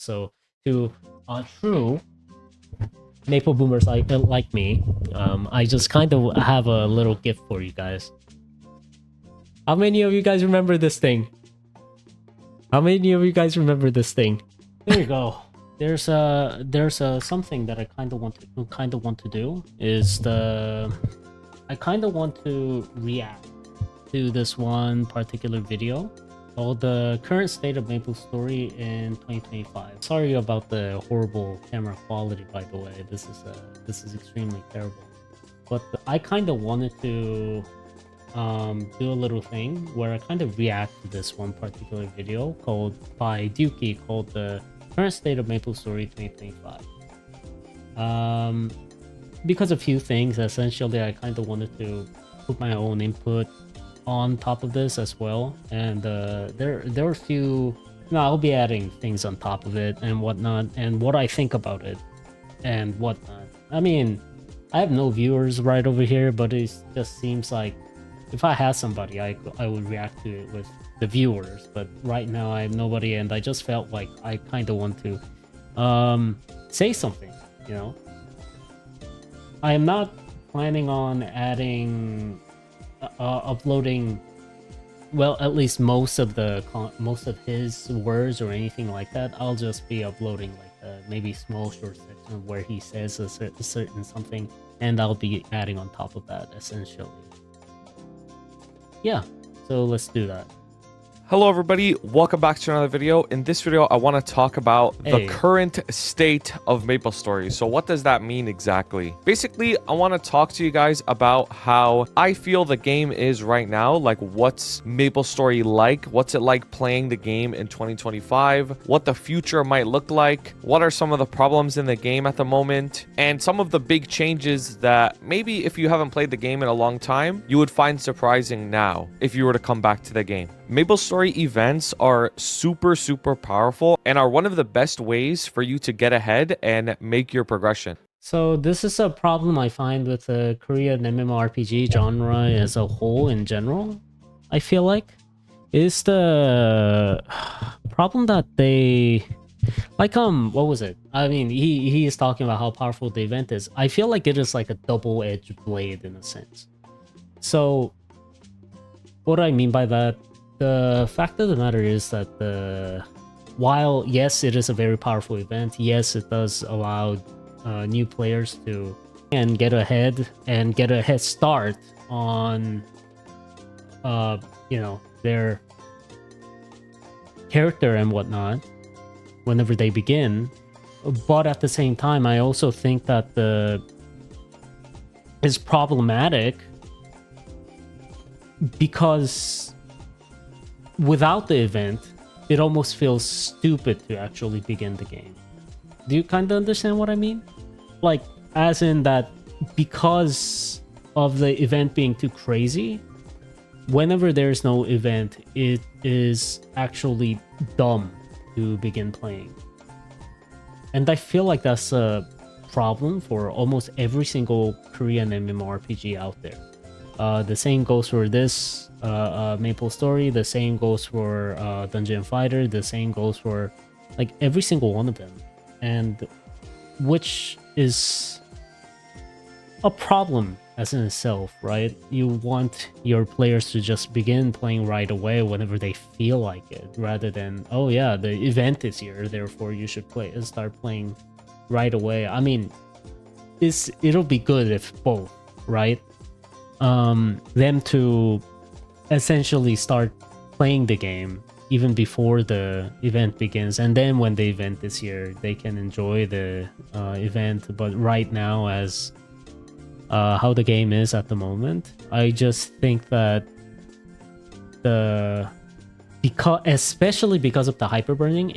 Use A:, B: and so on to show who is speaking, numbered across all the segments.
A: So to true Maple boomers like me, I just kind of have a little gift for you guys. How many of you guys remember this thing? How many of you guys remember this thing? There you go. There's a something that I kind of want to do is I kind of want to react to this one particular video called the current state of Maplestory in 2025. Sorry about the horrible camera quality, by the way. This is extremely terrible. But I kind of wanted to do a little thing where I kind of react to this one particular video by Duky called the current state of Maplestory 2025. Because a few things, essentially I kind of wanted to put my own input on top of this as well, and there are a few, I'll be adding things on top of it and whatnot, and what I think about it and whatnot. I mean, I have no viewers right over here, but it just seems like if I had somebody, I would react to it with the viewers, but right now I have nobody, and I just felt like I kind of want to say something, you know. I am not planning on uploading, well, at least most of his words or anything like that. I'll just be uploading like maybe small short section where he says a certain something, and I'll be adding on top of that essentially. Yeah, so let's do that.
B: Hello everybody, welcome back to another video. In this video, I want to talk about the current state of Maplestory. So what does that mean exactly? Basically, I want to talk to you guys about how I feel the game is right now. Like, what's Maplestory like? What's it like playing the game in 2025? What the future might look like? What are some of the problems in the game at the moment? And some of the big changes that maybe if you haven't played the game in a long time, you would find surprising now if you were to come back to the game. Maplestory events are super powerful and are one of the best ways for you to get ahead and make your progression.
A: So this is a problem I find with the Korean MMORPG genre as a whole in general, I feel like. Is the problem that they... Like, what was it? I mean, he is talking about how powerful the event is. I feel like it is like a double-edged blade in a sense. So, what do I mean by that? The fact of the matter is that while yes, it is a very powerful event, yes, it does allow new players to get ahead and get a head start on their character and whatnot whenever they begin. But at the same time, I also think that is problematic because without the event, it almost feels stupid to actually begin the game. Do you kind of understand what I mean? Like, as in that because of the event being too crazy, whenever there's no event, it is actually dumb to begin playing. And I feel like that's a problem for almost every single Korean MMORPG out there. The same goes for this Maplestory, the same goes for Dungeon Fighter, the same goes for like every single one of them, and which is a problem as in itself, right? You want your players to just begin playing right away whenever they feel like it, rather than, oh yeah, the event is here, therefore you should start playing right away. I mean, it'll be good if both, right? Them to essentially start playing the game even before the event begins, and then when the event is here, they can enjoy the event. But right now, as how the game is at the moment, I just think that especially because of the hyperburning,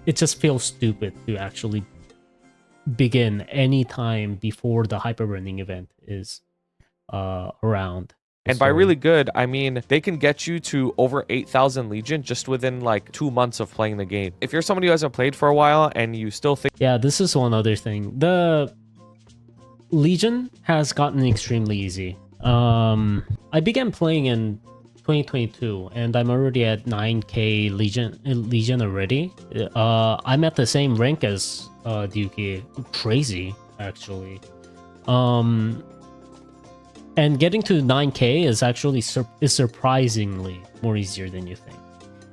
A: it just feels stupid to actually begin any time before the hyperburning event is around.
B: And by really good, I mean they can get you to over 8,000 Legion just within like 2 months of playing the game. If you're somebody who hasn't played for a while and you still think...
A: Yeah, this is one other thing. The Legion has gotten extremely easy. I began playing in 2022, and I'm already at 9k Legion already. I'm at the same rank as Duky. Crazy, actually. And getting to 9k is actually is surprisingly more easier than you think.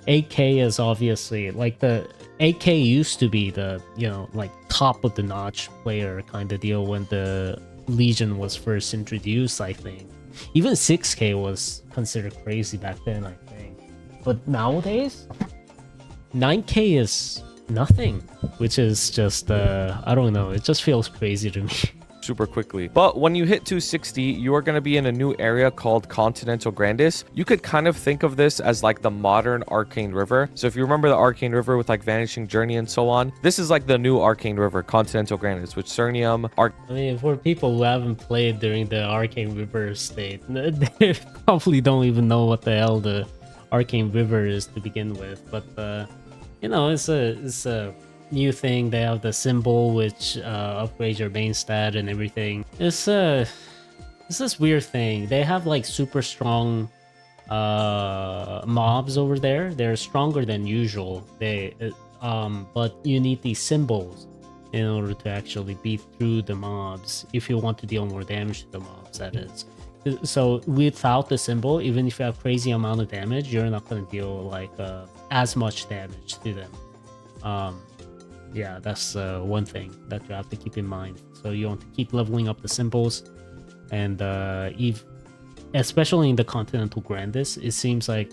A: 8k is obviously like the 8k used to be the, you know, like top of the notch player kind of deal when the Legion was first introduced, I think. Even 6k was considered crazy back then, I think. But nowadays, 9k is nothing, which is just I don't know, it just feels crazy to me.
B: Super quickly. But when you hit 260, you are going to be in a new area called Continental Grandis. You could kind of think of this as like the modern Arcane River. So if you remember the Arcane River with like Vanishing Journey and so on, this is like the new Arcane River, Continental Grandis, with Cernium,
A: I mean, for people who haven't played during the Arcane River state, they probably don't even know what the hell the Arcane River is to begin with. But you know, it's a new thing. They have the symbol which upgrades your main stat and everything. It's this weird thing. They have like super strong mobs over there. They're stronger than usual. But you need these symbols in order to actually beat through the mobs if you want to deal more damage to the mobs, that is. So without the symbol, even if you have crazy amount of damage, you're not going to deal like as much damage to them. Yeah, that's one thing that you have to keep in mind. So you want to keep leveling up the symbols, and especially in the Continental Grandis, it seems like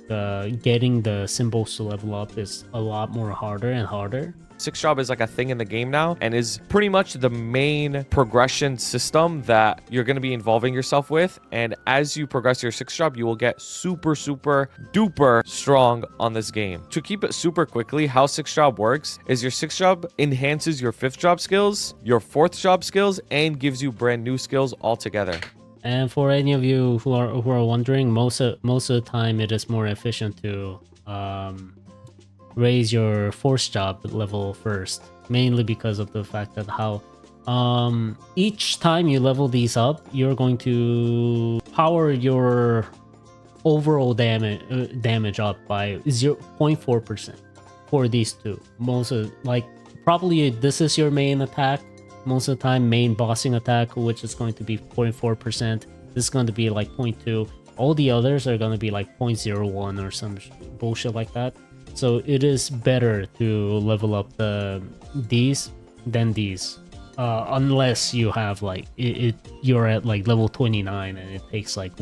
A: getting the symbols to level up is a lot more harder and harder.
B: 6 job is like a thing in the game now and is pretty much the main progression system that you're going to be involving yourself with. And as you progress your 6 job, you will get super duper strong on this game. To keep it super quickly, how 6 job works is your 6 job enhances your 5th job skills, your 4th job skills, and gives you brand new skills altogether.
A: And for any of you who are wondering, most of the time it is more efficient to raise your 4th job level first, mainly because of the fact that how each time you level these up, you're going to power your overall damage up by 0.4% for these two. Most of, like, probably this is your main attack most of the time, main bossing attack, which is going to be 0.4%. This is going to be like 0.2. All the others are going to be like 0.01 or some bullshit like that. So it is better to level up these than these, unless you have like you're at like level 29 and it takes like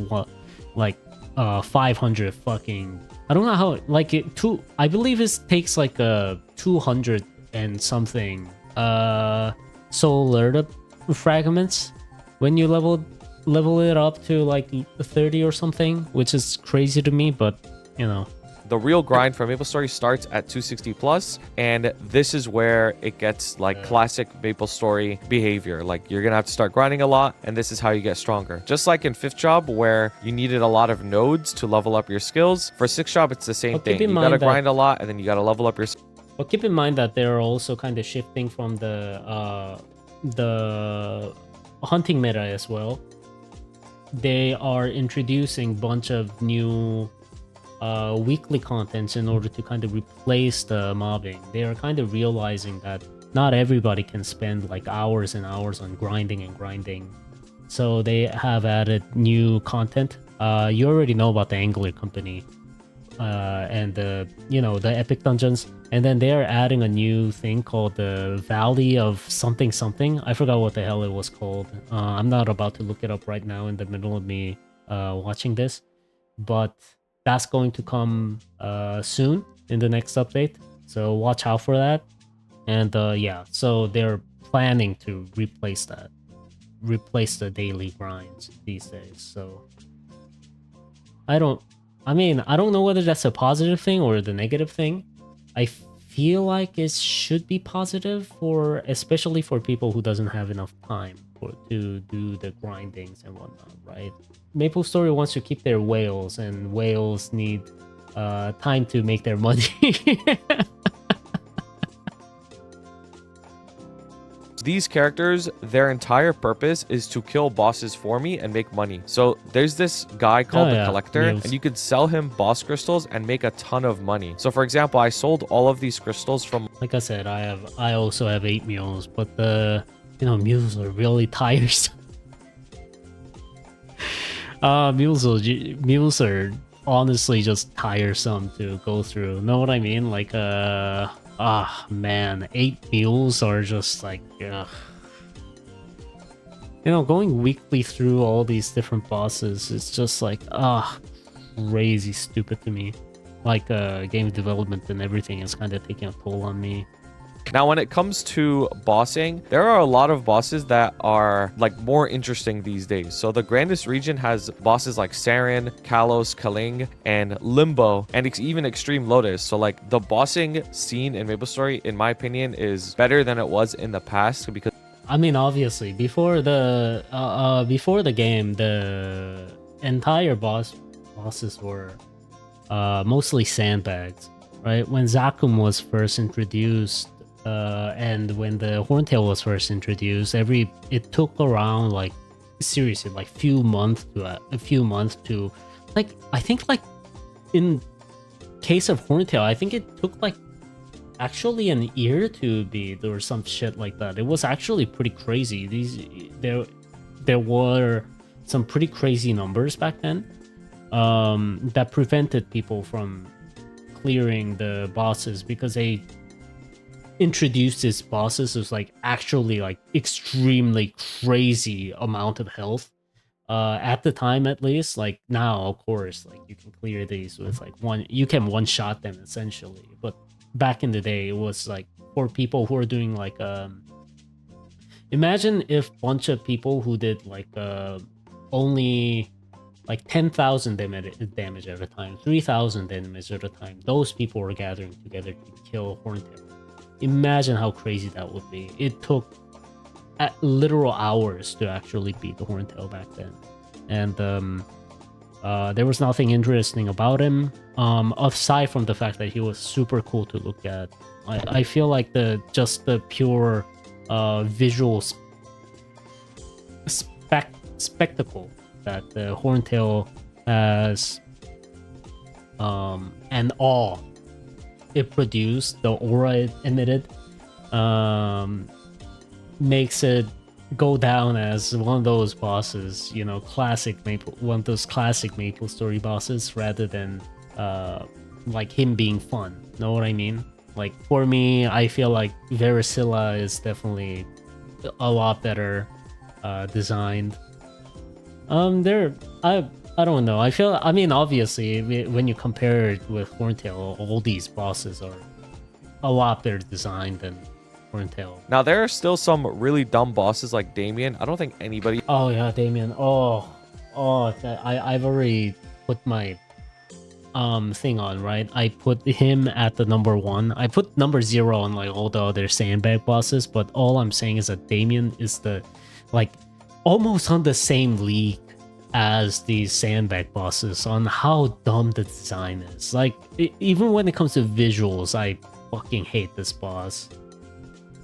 A: 500 fucking, I don't know how, like I believe it takes like 200 and something soul alert fragments when you level it up to like 30 or something, which is crazy to me, but you know.
B: The real grind for Maplestory starts at 260 plus, and this is where it gets like classic Maplestory behavior. Like, you're gonna have to start grinding a lot, and this is how you get stronger. Just like in 5th job, where you needed a lot of nodes to level up your skills, for 6th job it's the same thing. You gotta grind a lot, and then you gotta level up your.
A: But keep in mind that they're also kind of shifting from the hunting meta as well. They are introducing a bunch of new weekly contents in order to kind of replace the mobbing. They are kind of realizing that not everybody can spend like hours and hours on grinding and grinding. So they have added new content. You already know about the Angler Company and the epic dungeons, and then they are adding a new thing called the Valley of something. I forgot what the hell it was called. I'm not about to look it up right now in the middle of me watching this, but that's going to come soon in the next update, so watch out for that. And yeah, so they're planning to replace the daily grinds these days. So I don't know whether that's a positive thing or the negative thing. I feel like it should be positive, especially for people who doesn't have enough time to do the grindings and whatnot, right? Maplestory wants to keep their whales, and whales need time to make their money.
B: These characters, their entire purpose is to kill bosses for me and make money. So there's this guy called the Collector, and you could sell him boss crystals and make a ton of money. So for example, I sold all of these crystals from...
A: Like I said, I also have 8 mules, but the mules are really tiresome. Mules are honestly just tiresome to go through. Know what I mean? Like man, 8 mules are just like going weekly through all these different bosses, it's just like crazy stupid to me. Like game development and everything is kind of taking a toll on me.
B: Now, when it comes to bossing, there are a lot of bosses that are like more interesting these days. So the Grandest region has bosses like Saren, Kalos, Kaling, and Limbo, and it's even Extreme Lotus. So like the bossing scene in Maplestory, in my opinion, is better than it was in the past, because
A: I mean, obviously, before the game, the entire bosses were mostly sandbags, right? When Zakum was first introduced, and when the Horntail was first introduced, it took around like seriously like a few months to like, I think like in case of Horntail, I think it took like actually an year to beat or some shit like that. It was actually pretty crazy. There were some pretty crazy numbers back then that prevented people from clearing the bosses, because they introduced these bosses as like actually like extremely crazy amount of health at the time, at least. Like now, of course, like you can clear these with like you can one shot them essentially, but back in the day it was like for people who are doing like imagine if a bunch of people who did like only like 10,000 damage at a time, 3,000 damage at a time, those people were gathering together to kill Horntail. Imagine how crazy that would be. It took literal hours to actually beat the Horntail back then. And there was nothing interesting about him, aside from the fact that he was super cool to look at. I feel like the pure visual spectacle that the Horntail has, and awe it produced, the aura it emitted, makes it go down as one of those bosses, one of those classic Maplestory bosses, rather than like him being fun. Know what I mean? Like for me, I feel like Varicilla is definitely a lot better designed. I don't know. I mean, obviously, when you compare it with Horntail, all these bosses are a lot better designed than Horntail.
B: Now, there are still some really dumb bosses like Damien. I don't think anybody...
A: Oh, yeah, Damien. I've already put my thing on, right? I put him at the number 1. I put number 0 on like all the other sandbag bosses, but all I'm saying is that Damien is the like almost on the same league as these sandbag bosses on how dumb the design is. Like even when it comes to visuals, I fucking hate this boss.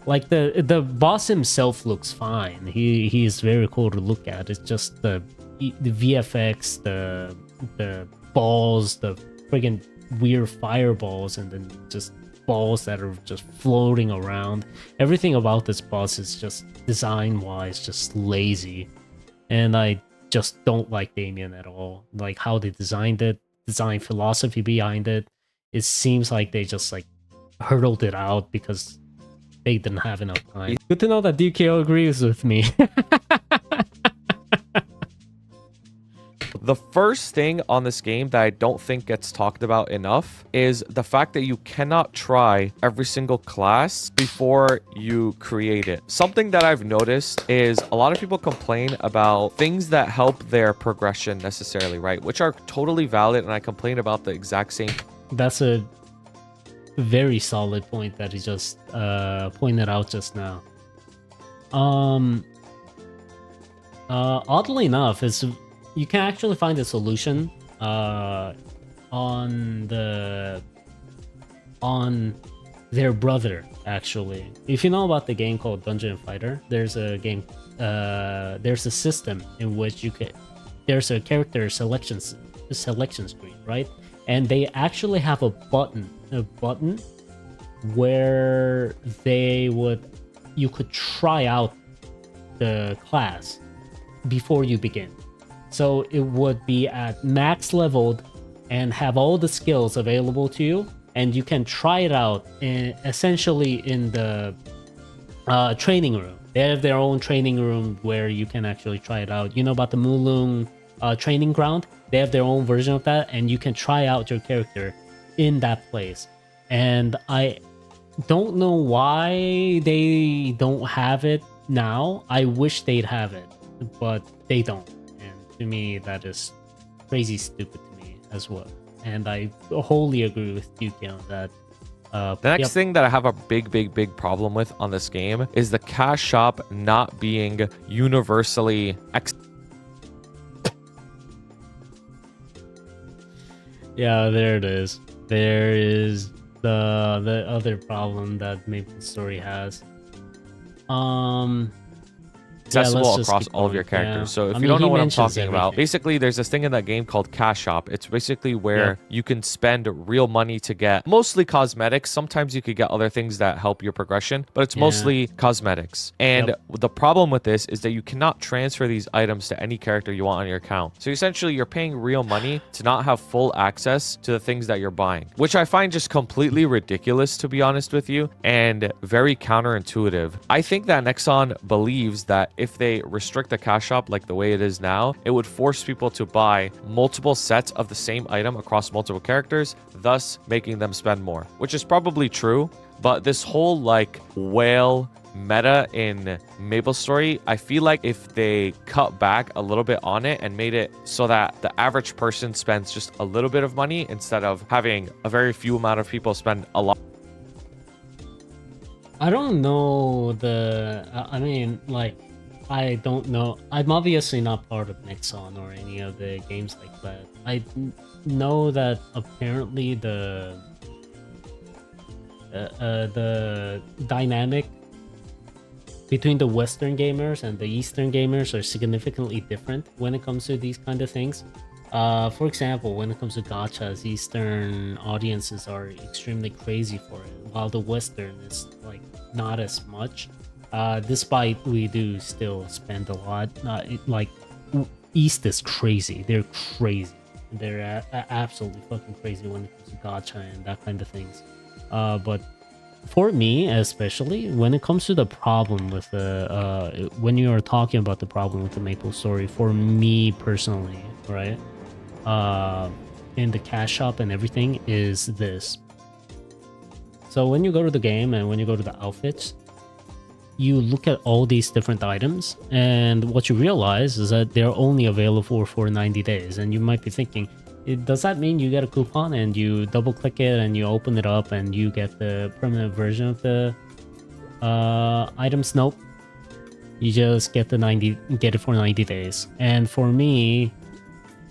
A: Like the boss himself looks fine. He is very cool to look at. It's just the VFX, the balls, the friggin' weird fireballs, and then just balls that are just floating around. Everything about this boss is just design-wise just lazy, and I just don't like Damien at all. Like how they designed it, design philosophy behind it. It seems like they just like hurdled it out because they didn't have enough time. Good to know that Duky agrees with me.
B: The first thing on this game that I don't think gets talked about enough is the fact that you cannot try every single class before you create it. Something that I've noticed is a lot of people complain about things that help their progression necessarily, right? Which are totally valid, and I complain about the exact same.
A: That's a very solid point that he just pointed out just now. Oddly enough, you can actually find a solution their brother, actually. If you know about the game called Dungeon Fighter, there's a game, there's a system in which you could, there's a character selection screen, right? And they actually have a button where you could try out the class before you begin. So it would be at max leveled and have all the skills available to you, and you can try it out essentially in the training room. They have their own training room where you can actually try it out. You know about the Mulung training ground? They have their own version of that, and you can try out your character in that place. And I don't know why they don't have it now. I wish they'd have it, but they don't. And to me, that is crazy stupid to me as well. And I wholly agree with Duky on that.
B: The next thing that I have a big problem with on this game is the cash shop not being universally
A: Yeah, there it is. There is the other problem that Maplestory has.
B: accessible across all of your characters. So if you don't know what I'm talking about, basically there's this thing in that game called Cash Shop. It's basically where you can spend real money to get mostly cosmetics. Sometimes you could get other things that help your progression, but it's mostly cosmetics. And the problem with this is that you cannot transfer these items to any character you want on your account. So essentially you're paying real money to not have full access to the things that you're buying, which I find just completely ridiculous, to be honest with you, and very counterintuitive. I think that Nexon believes that if they restrict the cash shop like the way it is now, it would force people to buy multiple sets of the same item across multiple characters, thus making them spend more, which is probably true. But this whole like whale meta in Maplestory, I feel like if they cut back a little bit on it and made it so that the average person spends just a little bit of money instead of having a very few amount of people spend a lot.
A: I don't know I mean, like, I don't know. I'm obviously not part of Nexon or any of the games like that. I know that apparently the dynamic between the Western gamers and the Eastern gamers are significantly different when it comes to these kind of things. For example, when it comes to gachas, Eastern audiences are extremely crazy for it, while the Western is like not as much. Despite we do still spend a lot. Like East is crazy. They're crazy. They're absolutely fucking crazy when it comes to gacha and that kind of things. But for me, especially when it comes to the problem with the when you are talking about the problem with the Maplestory, for me personally, right? In the cash shop and everything is this. So when you go to the game and when you go to the outfits, you look at all these different items, and what you realize is that they're only available for 90 days. And you might be thinking, does that mean you get a coupon and you double click it and you open it up and you get the permanent version of the items? Nope. You just get get it for 90 days. And for me,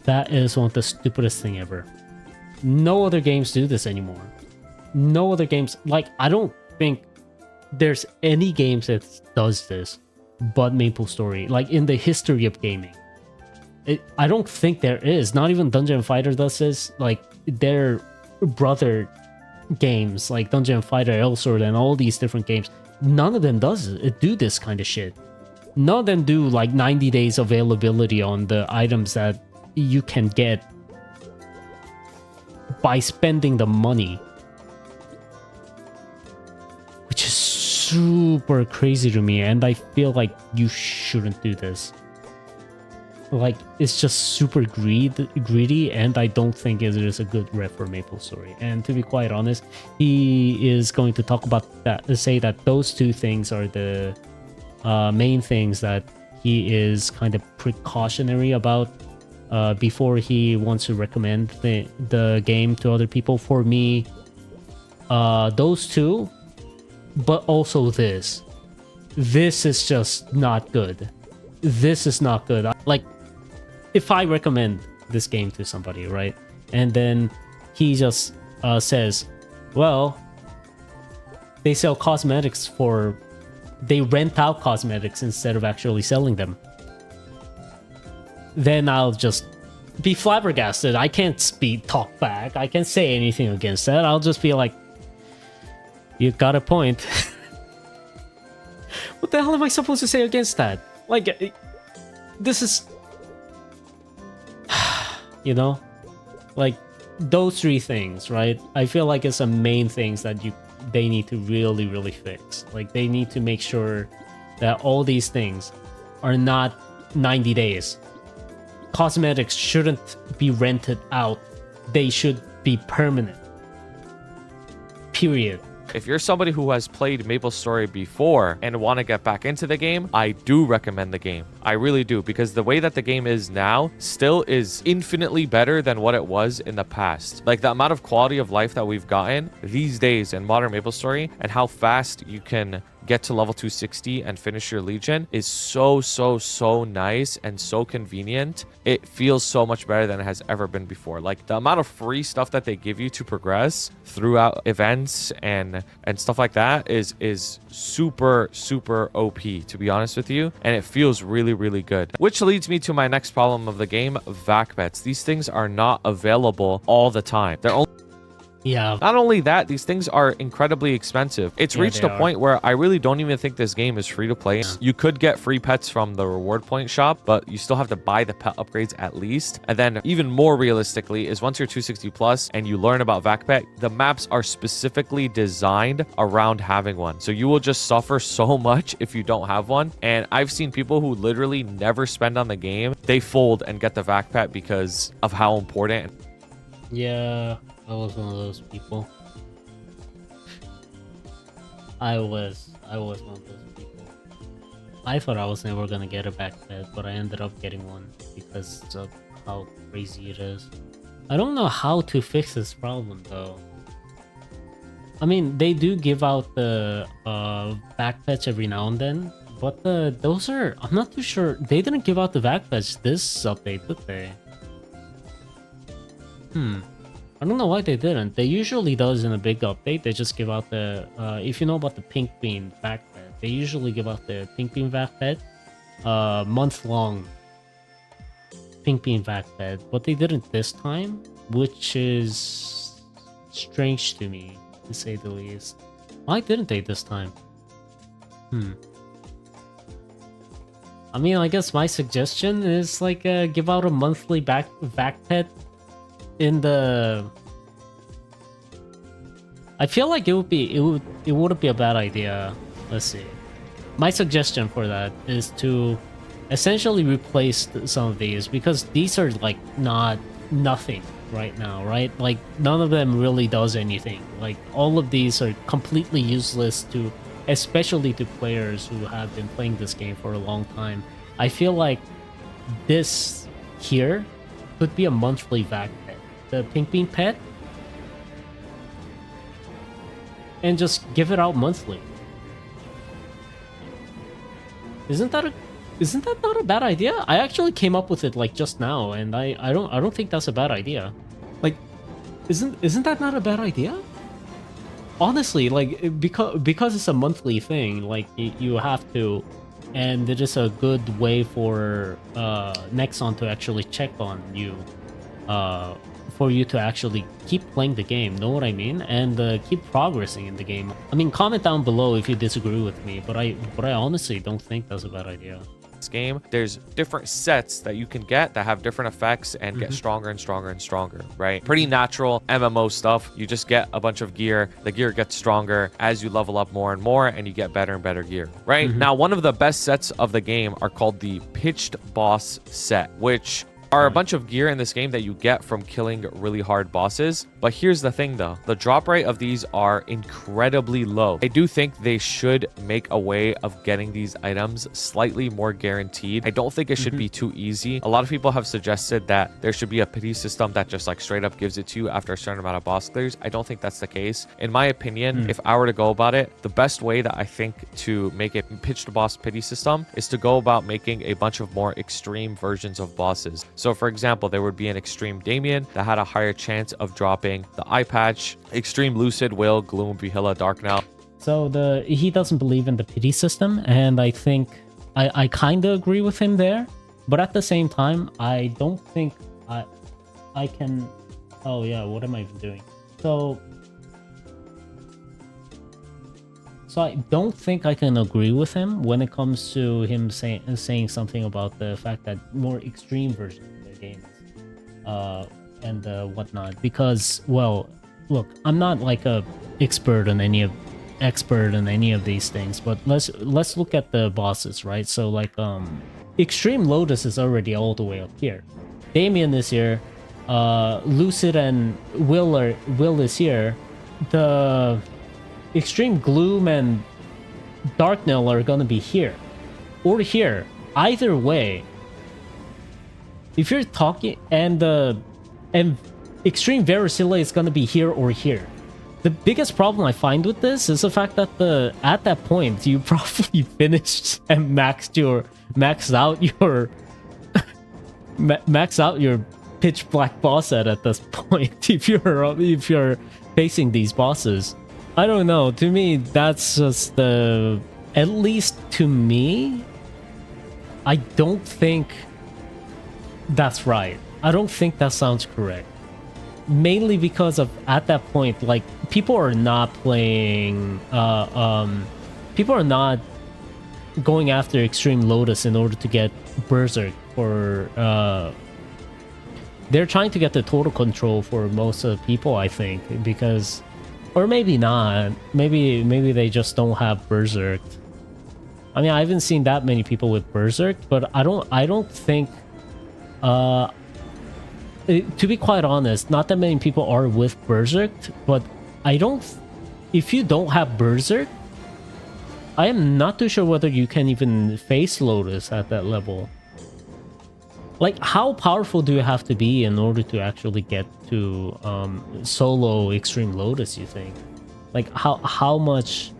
A: that is one of the stupidest thing ever. No other games do this anymore. No other games, like, I don't think there's any games that does this but Maplestory, like in the history of gaming. I don't think there is. Not even Dungeon Fighter does this. Like their brother games, like Dungeon Fighter, Elsword, and all these different games, none of them do this kind of shit. None of them do like 90 days availability on the items that you can get by spending the money, which is super crazy to me, and I feel like you shouldn't do this. Like, it's just super greedy, and I don't think it is a good rep for Maplestory. And to be quite honest, he is going to talk about that, say that those two things are the main things that he is kind of precautionary about before he wants to recommend the game to other people. For me, those two, but also this is just not good. This is not good. Like, if I recommend this game to somebody, right, and then he just says, well, they sell cosmetics for... They rent out cosmetics instead of actually selling them. Then I'll just be flabbergasted. I can't talk back. I can't say anything against that. I'll just be like, you got a point. What the hell am I supposed to say against that? Like, this is... You know? Like, those three things, right? I feel like it's the main things that they need to really fix. Like, they need to make sure that all these things are not 90 days. Cosmetics shouldn't be rented out. They should be permanent. Period.
B: If you're somebody who has played Maplestory before and want to get back into the game, I do recommend the game. I really do, because the way that the game is now still is infinitely better than what it was in the past. Like, the amount of quality of life that we've gotten these days in modern Maplestory and how fast you can get to level 260 and finish your Legion is so nice and so convenient. It feels so much better than it has ever been before. Like, the amount of free stuff that they give you to progress throughout events and stuff like that is super OP, to be honest with you, and it feels really good. Which leads me to my next problem of the game: vac bets. These things are not available all the time. They're only...
A: Yeah.
B: Not only that, these things are incredibly expensive. It's reached a point where I really don't even think this game is free to play. Yeah. You could get free pets from the reward point shop, but you still have to buy the pet upgrades at least. And then even more realistically is once you're 260 plus and you learn about vac pet, the maps are specifically designed around having one. So you will just suffer so much if you don't have one. And I've seen people who literally never spend on the game. They fold and get the vac pet because of how important.
A: Yeah. I was one of those people. I was one of those people. I thought I was never gonna get a backpack, but I ended up getting one because of how crazy it is. I don't know how to fix this problem though. I mean, they do give out the backpatch every now and then, but those are... I'm not too sure. They didn't give out the backpatch this update, did they? I don't know why they didn't. They usually does in a big update. They just give out the... if you know about the Pink Bean backpack, they usually give out the Pink Bean backpack month-long Pink Bean backpack, but they didn't this time, which is strange to me, to say the least. Why didn't they this time? I mean, I guess my suggestion is like give out a monthly vac pet in the... I feel like it wouldn't be a bad idea. Let's see. My suggestion for that is to essentially replace some of these, because these are like nothing right now, right? Like, none of them really does anything. Like, all of these are completely useless to, especially to players who have been playing this game for a long time. I feel like this here could be a monthly vac pet. The Pink Bean pet, and just give it out monthly. Isn't that not a bad idea? I actually came up with it like just now, and I don't think that's a bad idea. Like, isn't that not a bad idea? Honestly, like, because it's a monthly thing, like you have to, and it is a good way for Nexon to actually check on you, for you to actually keep playing the game, know what I mean? And keep progressing in the game. I mean, comment down below if you disagree with me, but I honestly don't think that's a bad idea.
B: This game, there's different sets that you can get that have different effects and get stronger and stronger and stronger, right? Pretty natural MMO stuff. You just get a bunch of gear. The gear gets stronger as you level up more and more, and you get better and better gear, right? Now, one of the best sets of the game are called the Pitched Boss set, which are a bunch of gear in this game that you get from killing really hard bosses. But here's the thing though, the drop rate of these are incredibly low. I do think they should make a way of getting these items slightly more guaranteed. I don't think it should be too easy. A lot of people have suggested that there should be a pity system that just like straight up gives it to you after a certain amount of boss clears. I don't think that's the case. In my opinion, if I were to go about it, the best way that I think to make a pitched boss pity system is to go about making a bunch of more extreme versions of bosses. So for example, there would be an extreme Damien that had a higher chance of dropping the eye patch, extreme Lucid, Will, Gloom, Vihilla, Dark Now.
A: So he doesn't believe in the pity system, and I think I kind of agree with him there. But at the same time, I don't think I can. Oh yeah, what am I even doing? So I don't think I can agree with him when it comes to him saying something about the fact that more extreme versions of the game and whatnot. Because, well, look, I'm not like a expert in any of these things, but let's look at the bosses, right? So like Extreme Lotus is already all the way up here. Damien is here. Lucid and Will is here. The Extreme Gloom and Darknell are gonna be here or here. Either way, if you're talking, and Extreme Varicilla is gonna be here or here. The biggest problem I find with this is the fact that at that point you probably finished and maxed out your pitch black boss at this point. If you're facing these bosses, I don't know. To me, that's just at least to me, I don't think that's right. I don't think that sounds correct. Mainly because of at that point, like people are not playing. People are not going after Extreme Lotus in order to get Berserk, or they're trying to get the total control for most of the people, I think, because. Or maybe not. Maybe they just don't have Berserk. I mean, I haven't seen that many people with Berserk, but I don't think to be quite honest, not that many people are with Berserk, but if you don't have Berserk, I am not too sure whether you can even face Lotus at that level. Like, how powerful do you have to be in order to actually get to solo Extreme Lotus, you think? Like, how much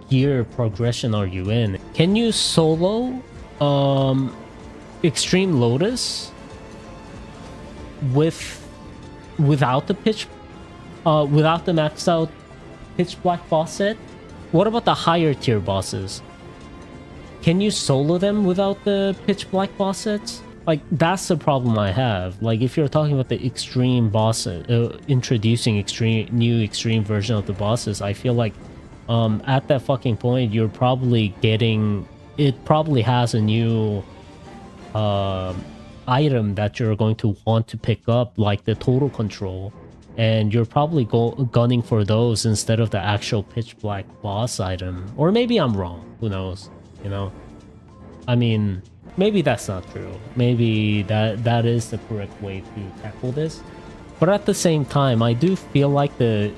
A: gear progression are you in? Can you solo Extreme Lotus without the maxed out pitch black boss set? What about the higher tier bosses? Can you solo them without the pitch black boss sets? Like, that's the problem I have. Like, if you're talking about the extreme boss, introducing new extreme version of the bosses, I feel like at that fucking point, you're probably getting... It probably has a new item that you're going to want to pick up, like the total control. And you're probably gunning for those instead of the actual pitch black boss item. Or maybe I'm wrong. Who knows? You know, I mean, maybe that's not true. Maybe that is the correct way to tackle this. But at the same time, I do feel like the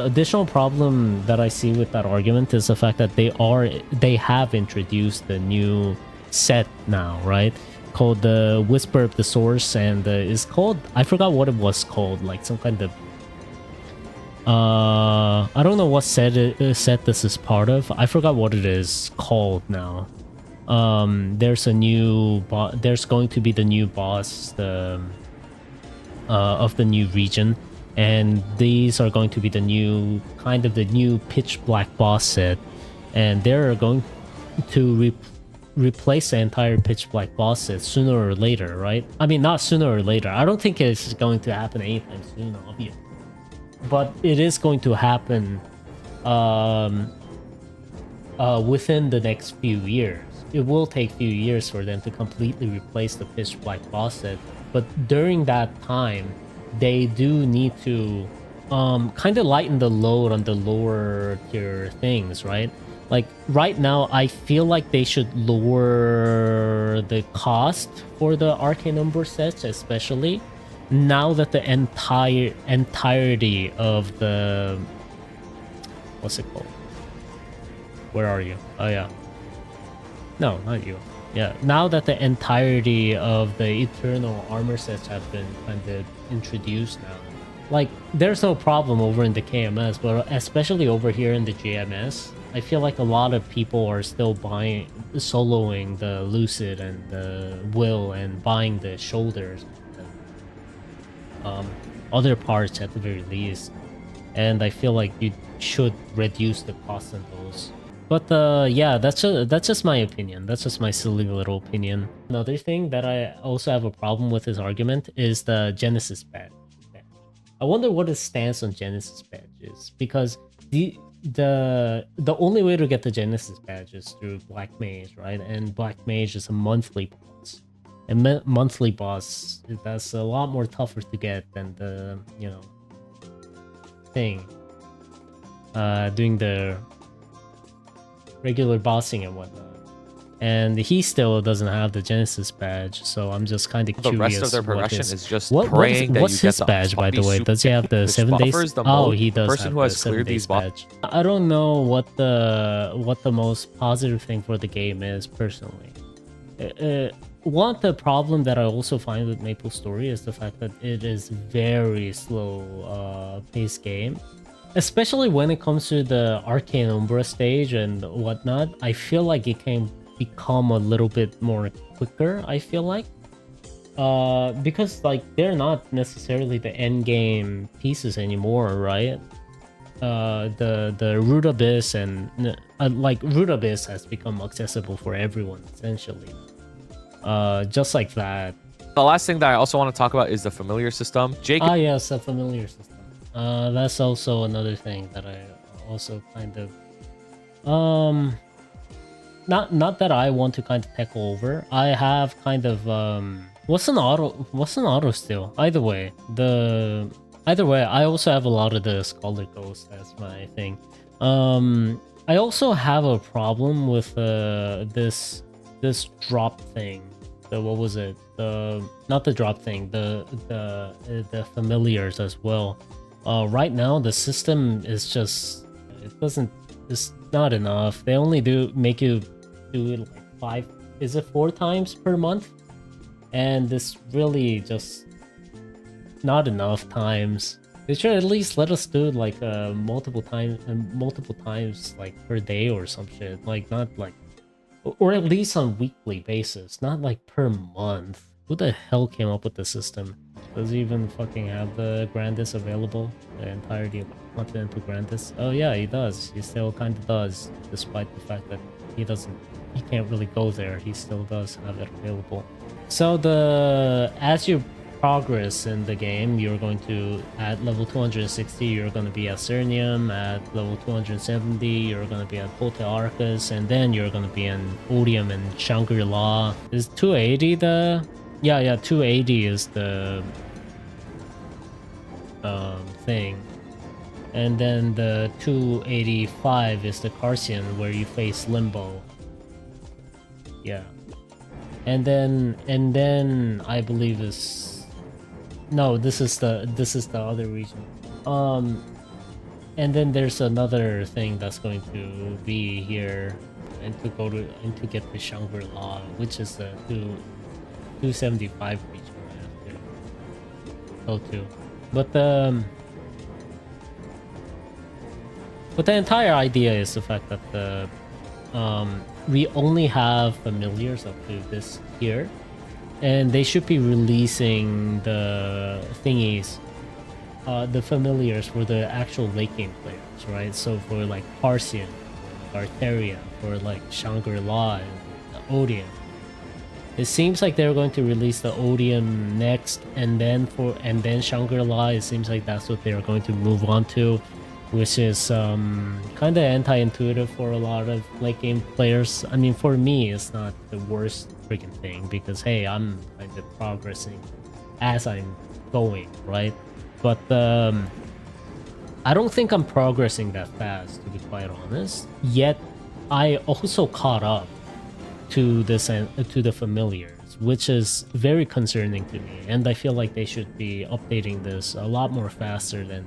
A: additional problem that I see with that argument is the fact that they have introduced the new set now, right? Called the Whisper of the Source, and is called, I forgot what it was called, like some kind of I don't know what set this is part of. I forgot what it is called now. There's going to be the new boss of the new region, and these are going to be the new pitch black boss set, and they're going to replace the entire pitch black boss set sooner or later, right? I mean, not sooner or later. I don't think it's going to happen anytime soon, obviously. But it is going to happen within the next few years. It will take few years for them to completely replace the pitch black boss set. But during that time, they do need to kind of lighten the load on the lower tier things, right? Like right now, I feel like they should lower the cost for the arcane number sets, especially. Now that the entirety of the... What's it called? Where are you? Oh, yeah. No, not you. Yeah, now that the entirety of the Eternal armor sets have been kind of introduced now. Like, there's no problem over in the KMS, but especially over here in the JMS, I feel like a lot of people are still soloing the Lucid and the Will and buying the shoulders. Other parts at the very least, and I feel like you should reduce the cost of those. But yeah, that's just my opinion. That's just my silly little opinion. Another thing that I also have a problem with his argument is the Genesis badge. I wonder what his stance on Genesis badge is, because the only way to get the Genesis badge is through Black Mage, right? And Black Mage is a monthly boss. And monthly boss, that's a lot more tougher to get than the, you know, thing. Doing the regular bossing and whatnot. And he still doesn't have the Genesis badge, so I'm just kind of curious.
B: The rest of their progression is just
A: praying that
B: what's
A: you get the badge, by the way? Does he have the 7 days? Oh, he does
B: person
A: have
B: who has
A: the 7
B: cleared
A: days
B: these
A: badge. I don't know what the most positive thing for the game is, personally. One of the problem that I also find with Maplestory is the fact that it is very slow paced game. Especially when it comes to the Arcane Umbra stage and whatnot, I feel like it can become a little bit more quicker, I feel like. Because like they're not necessarily the end game pieces anymore, right? The Root Abyss and like Root Abyss has become accessible for everyone essentially. Just like that.
B: The last thing that I also want to talk about is the familiar system. Jake.
A: Ah yes, a familiar system. That's also another thing that I also kind of not that I want to kind of tackle over. I have kind of what's an auto steal? Either way, I also have a lot of the Scholar Ghost. That's my thing. I also have a problem with this drop thing. What was it? Not the drop thing. The familiars as well. Right now the system is just it's not enough. They only make you do it like 4 times per month, and this really just not enough times. They should at least let us do it like multiple times like per day or some shit, like not like, or at least on weekly basis, not like per month. Who the hell came up with the system? Does he even fucking have the Grandis available? The entirety of Continental Grandis? Oh yeah, he does. He still kind of does, despite the fact that he can't really go there. He still does have it available. So as you progress in the game, you're going to, at level 260, you're going to be at Cernium. At level 270, you're going to be at Hotel Arcus, and then you're going to be in Odium and Shangri-La. Is 280 the... Yeah, 280 is the thing. And then the 285 is the Carcian, where you face Limbo. Yeah. And then I believe is... No, this is the other region. And then there's another thing that's going to be here and to get the Shangri-La, which is the 275 region I have to go to. But the entire idea is the fact that we only have familiars up to this here, and they should be releasing the thingies, the familiars for the actual late game players, right? So for like Parsian, for like Arteria, for like Shangri-La and the Odium. It seems like they're going to release the Odium next, and then Shangri-La. It seems like that's what they're going to move on to, which is kind of anti-intuitive for a lot of late game players. I mean, for me, it's not the worst freaking thing, because hey, I'm kind of progressing as I'm going, right? But I don't think I'm progressing that fast, to be quite honest. Yet I also caught up to the familiars, which is very concerning to me, and I feel like they should be updating this a lot more faster than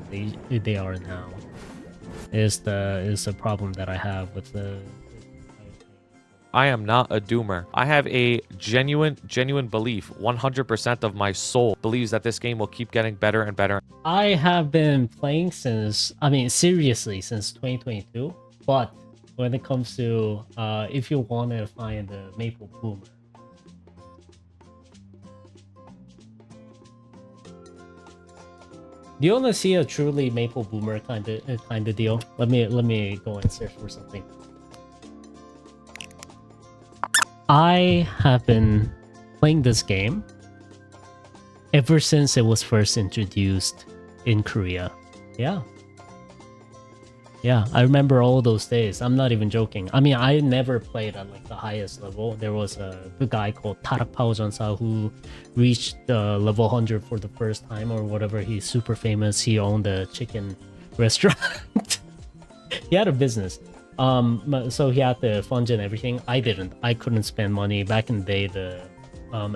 A: they are now. Is the problem that I have with the...
B: I am not a doomer. I have a genuine belief. 100% of my soul believes that this game will keep getting better and better.
A: I have been playing seriously since 2022, but when it comes to if you want to find the Maple Boomer, Do you want to see a truly Maple Boomer kind of deal? Let me go and search for something. I have been playing this game ever since it was first introduced in Korea. Yeah. Yeah, I remember all those days. I'm not even joking. I mean, I never played at like the highest level. There was a guy called Tarak Paojansa who reached level 100 for the first time or whatever. He's super famous. He owned a chicken restaurant. He had a business. So he had the funds and everything. I didn't. I couldn't spend money. Back in the day,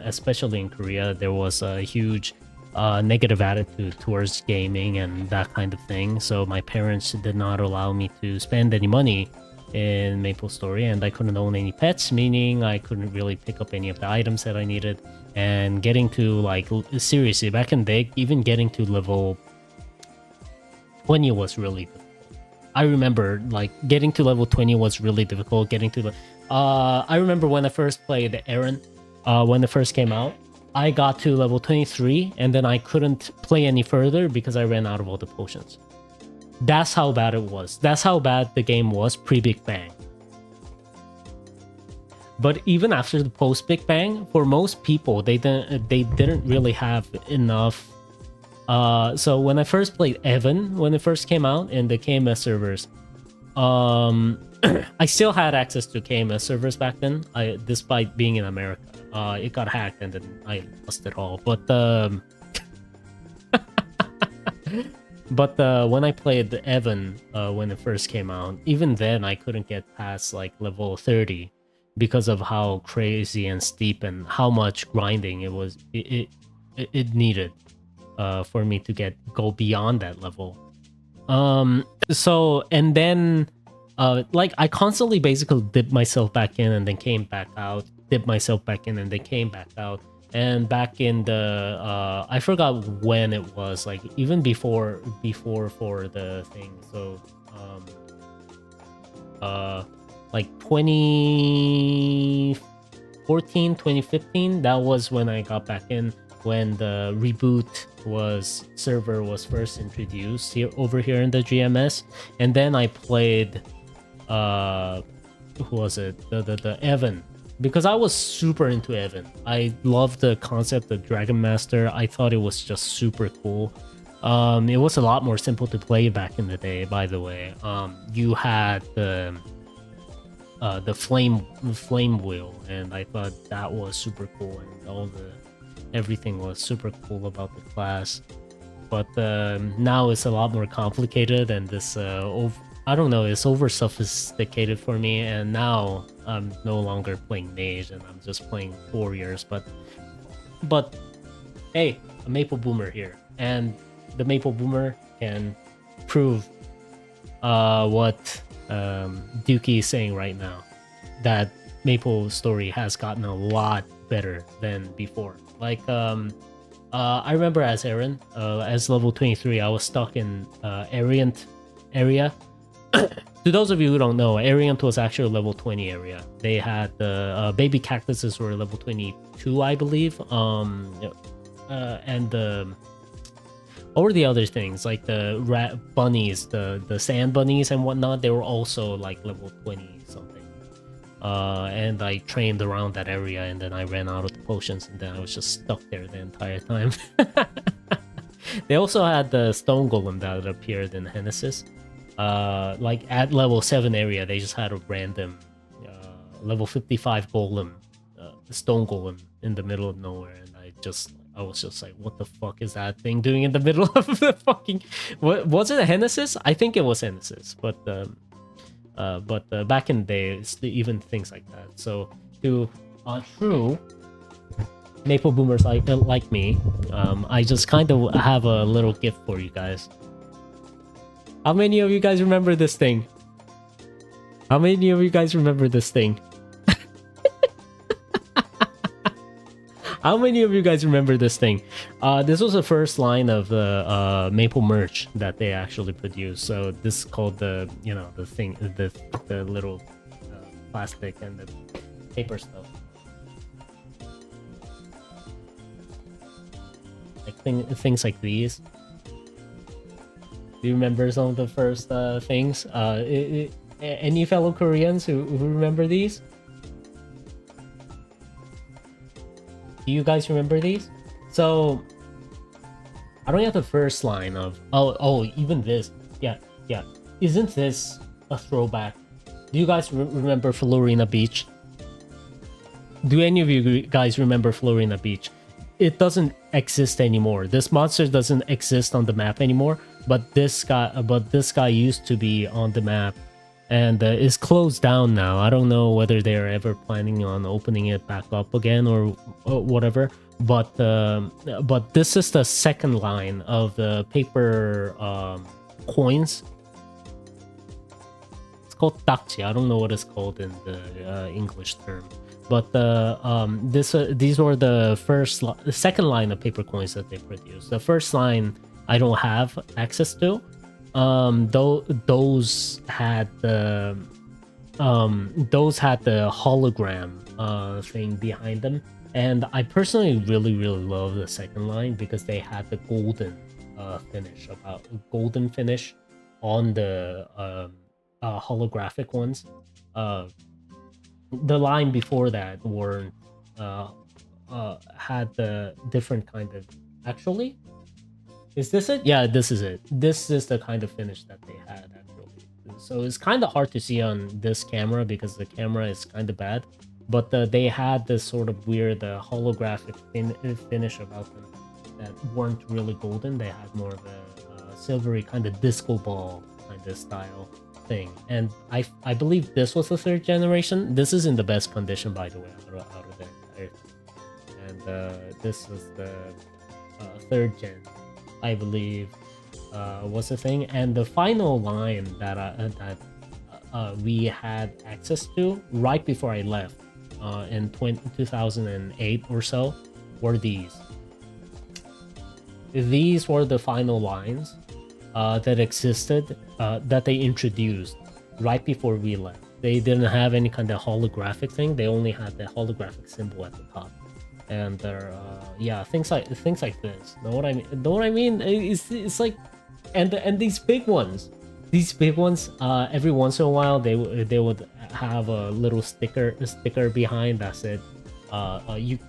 A: especially in Korea, there was a huge negative attitude towards gaming and that kind of thing. So my parents did not allow me to spend any money in Maplestory, and I couldn't own any pets, meaning I couldn't really pick up any of the items that I needed. And getting to like seriously back in the day, even getting to level 20 was really difficult. I remember like getting to level 20 was really difficult. Getting to the I remember when I first played Aaron, when it first came out, I got to level 23 and then I couldn't play any further because I ran out of all the potions. That's how bad it was. That's how bad the game was pre-Big Bang. But even after the post-Big Bang, for most people, they didn't really have enough. So when I first played Evan, when it first came out in the KMS servers, I still had access to KMS servers back then, despite being in America. It got hacked and then I lost it all. But when I played Evan when it first came out, even then I couldn't get past like level 30 because of how crazy and steep and how much grinding it needed for me to go beyond that level. So and then like I constantly basically dipped myself back in and then came back out, dipped myself back in and then came back out. And back in the I forgot when it was, like even before for the thing. So like 2014, 2015, that was when I got back in, when the reboot server was first introduced over here in the GMS. And then I played who was it, the Evan, because I was super into Evan. I loved the concept of Dragon Master. I thought it was just super cool. It was a lot more simple to play back in the day, by the way. You had the flame wheel, and I thought that was super cool, and everything was super cool about the class. But now it's a lot more complicated, and this I don't know, it's over sophisticated for me, and now I'm no longer playing mage and I'm just playing warriors. But hey, a Maple Boomer here, and the Maple Boomer can prove what Duky is saying right now, that Maplestory has gotten a lot better than before. Like I remember as Aaron, as level 23, I was stuck in Ariant area. To those of you who don't know, Ariant was actually a level 20 area. They had the baby cactuses were level 22, I believe. And what were the other things? Like the rat bunnies, the sand bunnies and whatnot, they were also like level 20 something. And I trained around that area, and then I ran out of the potions, and then I was just stuck there the entire time. They also had the stone golem that appeared in Genesis. Like at level 7 area, they just had a random level 55 golem, stone golem in the middle of nowhere, and I was just like, what the fuck is that thing doing in the middle of the fucking... What was it, a Genesis? I think it was Genesis, but back in the day, even things like that. So to true Maple Boomers like me, I just kind of have a little gift for you guys. How many of you guys remember this thing? How many of you guys remember this thing? How many of you guys remember this thing? This was the first line of the Maple merch that they actually produced. So this is called the thing, the little plastic and the paper stuff. Like things like these. Do you remember some of the first things? Any fellow Koreans who remember these? Do you guys remember these? So I don't have the first line of even this. Yeah. Isn't this a throwback? Do you guys remember Florina Beach? Do any of you guys remember Florina Beach? It doesn't exist anymore. This monster doesn't exist on the map anymore. But this guy used to be on the map, and is closed down now. I don't know whether they're ever planning on opening it back up again or whatever. But this is the second line of the paper coins. It's called takji. I don't know what it's called in the English term. But these were the second line of paper coins that they produced. The first line I don't have access to. Those had the hologram thing behind them, and I personally really love the second line because they had the golden finish on the holographic ones. The line before that weren't had the different kind of. Actually, is this it? Yeah, this is it. This is the kind of finish that they had actually. So it's kind of hard to see on this camera because the camera is kind of bad. But they had this sort of weird holographic finish about them that weren't really golden. They had more of a silvery kind of disco ball kind of style thing. And I believe this was the third generation. This is in the best condition, by the way, out of the entire thing. And this was the third gen, I believe, was the thing. And the final line that we had access to right before I left in 2008 or so were these. These were the final lines that existed, that they introduced right before we left. They didn't have any kind of holographic thing. They only had the holographic symbol at the top. And things like this. Know what I mean? It's like, and these big ones, every once in a while they would have a little sticker behind that said, you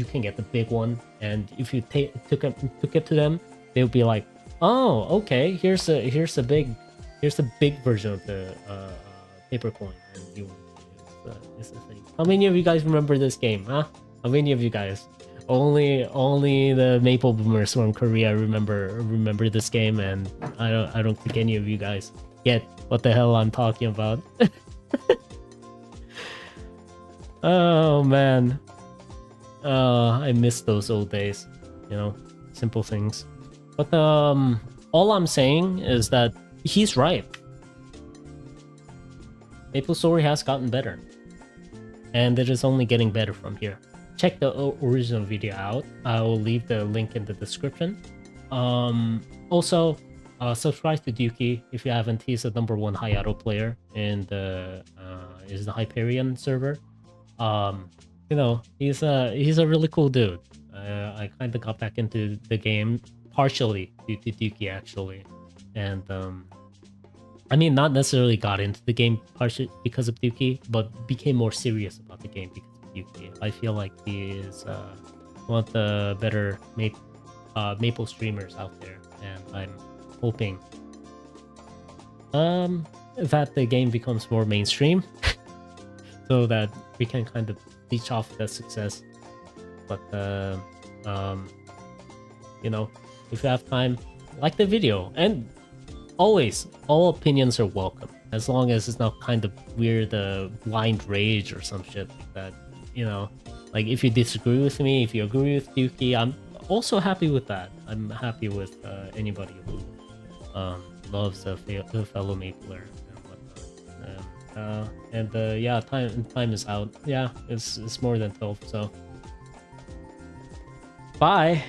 A: can get the big one, and if you took it to them, they would be like, oh, okay, here's a big version of the paper coin, and it's a thing. How many of you guys remember this game, huh? How many of you guys? Only the Maple Boomers from Korea remember this game, and I don't think any of you guys get what the hell I'm talking about. Oh man, I miss those old days. You know, simple things. But all I'm saying is that he's right. Maplestory has gotten better, and it is only getting better from here. Check the original video out. I will leave the link in the description. Also, subscribe to Duky if you haven't. He's the #1 Hayato player in the Hyperion server. You know, he's a really cool dude. I kind of got back into the game partially due to Duky actually, and I mean, not necessarily got into the game partially because of Duky, but became more serious about the game because of Duky. I feel like he is one of the better Maple streamers out there, and I'm hoping that the game becomes more mainstream so that we can kind of leech off that success. But you know, if you have time, like the video, and always, all opinions are welcome, as long as it's not kind of weird blind rage or some shit like that. You know, like if you disagree with me, if you agree with Duky, I'm also happy with that. I'm happy with anybody who loves a fellow Mapler and whatnot. Yeah, time is out. Yeah, it's more than 12, so bye.